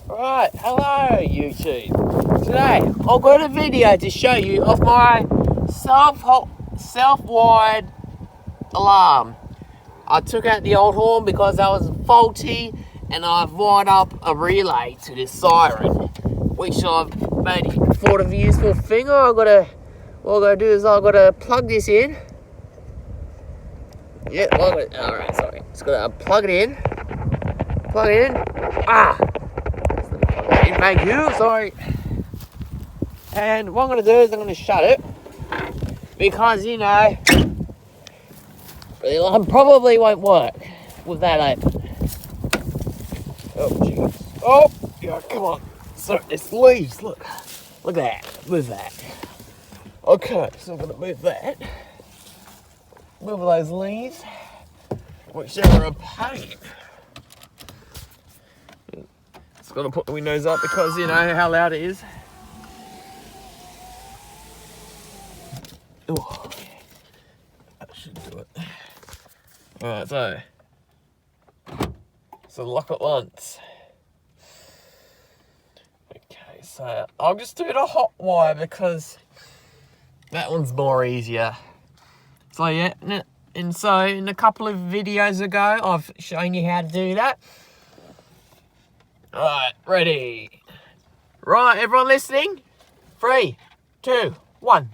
Right, hello YouTube. Today I've got a video to show you of my self-wired alarm. I took out the old horn because that was faulty, and I've wired up a relay to this siren, which I've made for the useful thing. What I'm gonna do is I've gotta plug this in. Yeah, alright, sorry. Just gotta plug it in. Plug it in. Thank you, sorry. And what I'm going to do is I'm going to shut it. Because, the alarm probably won't work with that open. Oh, jeez. Oh, yeah, come on. So, it's leaves, look. Look at that. Move that. Okay, so I'm going to move that. Move those leaves. Which are a pain. Just gonna put the windows up because you know how loud it is. Oh, that should do it. Alright, so lock it once. Okay, so I'll just do the hot wire because that one's more easier. So yeah, and so in a couple of videos ago, I've shown you how to do that. Alright, ready. Right, everyone listening? 3, 2, 1.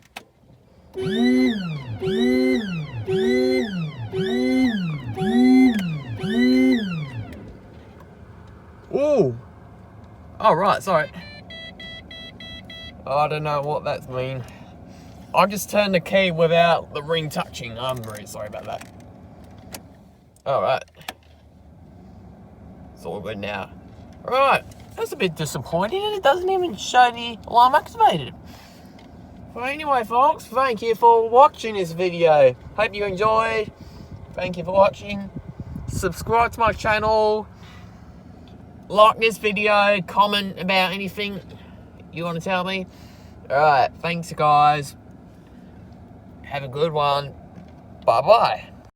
Ooh. Oh, right, sorry. I don't know what that means. I just turned the key without the ring touching. I'm really sorry about that. Alright. It's all good now. Right, that's a bit disappointing, and it doesn't even show the alarm activated. Well, anyway, folks, thank you for watching this video. Hope you enjoyed. Thank you for watching. Subscribe to my channel. Like this video. Comment about anything you want to tell me. Alright, thanks, guys. Have a good one. Bye-bye.